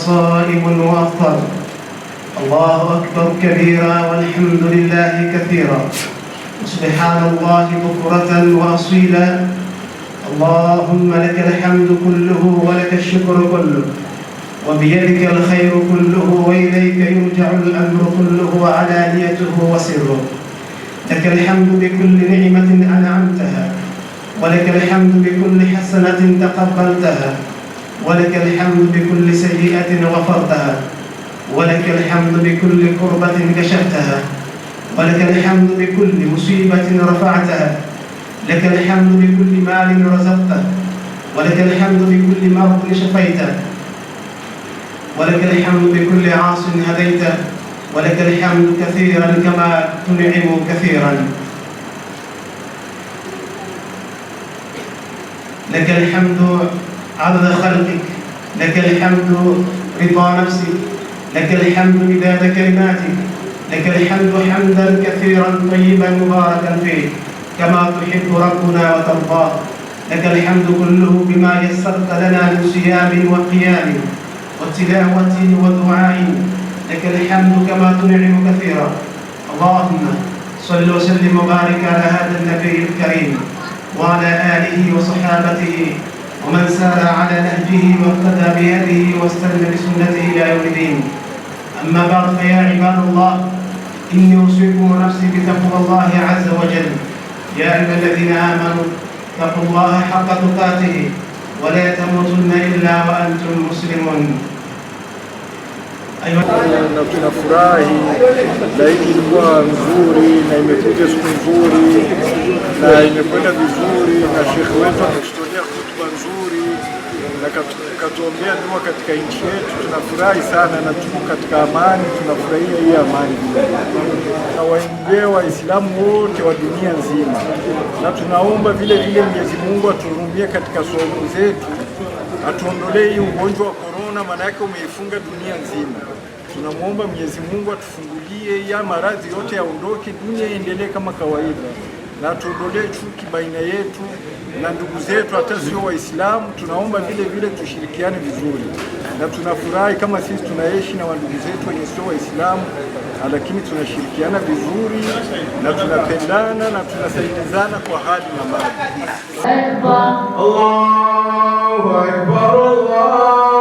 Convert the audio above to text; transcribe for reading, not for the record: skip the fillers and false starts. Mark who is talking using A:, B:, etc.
A: صائم وأفطر. الله أكبر كبيرا والحمد لله كثيرا سبحان الله بكرة وأصيلا. اللهم لك الحمد كله ولك الشكر كله وبيدك الخير كله وإليك يرجع الأمر كله وعلانيته وسره. لك الحمد بكل نعمة أنعمتها ولك الحمد بكل حسنة تقبلتها ولك الحمد بكل سيئة غفرتها ولك الحمد بكل كربة كشفتها ولك الحمد بكل مصيبة رفعتها لك الحمد بكل مال رزقته ولك الحمد بكل مرض شفيته ولك الحمد بكل عاص هديته ولك الحمد كثيرا كما تنعم كثيرا. لك الحمد عدد خلقك لك الحمد رضا نفسك لك الحمد مداد كلماتك لك الحمد حمدا كثيرا طيبا مباركا فيه كما تحب ربنا وترضاه. لك الحمد كله بما يسرت لنا من صيام وقيام وتلاوة ودعاء. لك الحمد كما تنعم كثيرا. اللهم صل وسلم وبارك على هذا النبي الكريم وعلى آله وصحابته ومن سار على نهجه واقتدى بهديه واستنى بسنته إلى يوم الدين. أما بعد فيا عباد الله إني أوصيكم ونفسي بتقوى الله عز وجل. يا أيها الذين آمنوا اتقوا الله حق تقاته ولا تموتن إلا وأنتم مسلمون.
B: Na tunafurahi laiki ilikuwa nzuri na imekuja siku nzuri na imekwenda vizuri na shekhe wetu ametutolea hotuba nzuri na katuombea dua katika nchi yetu. Tunafurahi sana na tuko katika amani, tunafurahia hii amani. Na waombea Waislamu wote wa dunia nzima, na tunaomba vile vile Mwenyezi Mungu atuhurumie katika saumu zetu, atuondolee hii ugonjwa wa corona, maana yake umeifunga dunia nzima. Tunamuomba Mwenyezi Mungu atufungulie ya maradhi yote yaondoke, dunia iendelee kama kawaida, na atuondolee chuki baina yetu na ndugu zetu hata sio Waislamu. Tunaomba vile vile tushirikiane vizuri, na tunafurahi kama sisi tunaishi na ndugu zetu wenye sio Waislamu, lakini tunashirikiana vizuri na tunapendana na tunasaidizana kwa hali na mali. Allahu Akbar, Allahu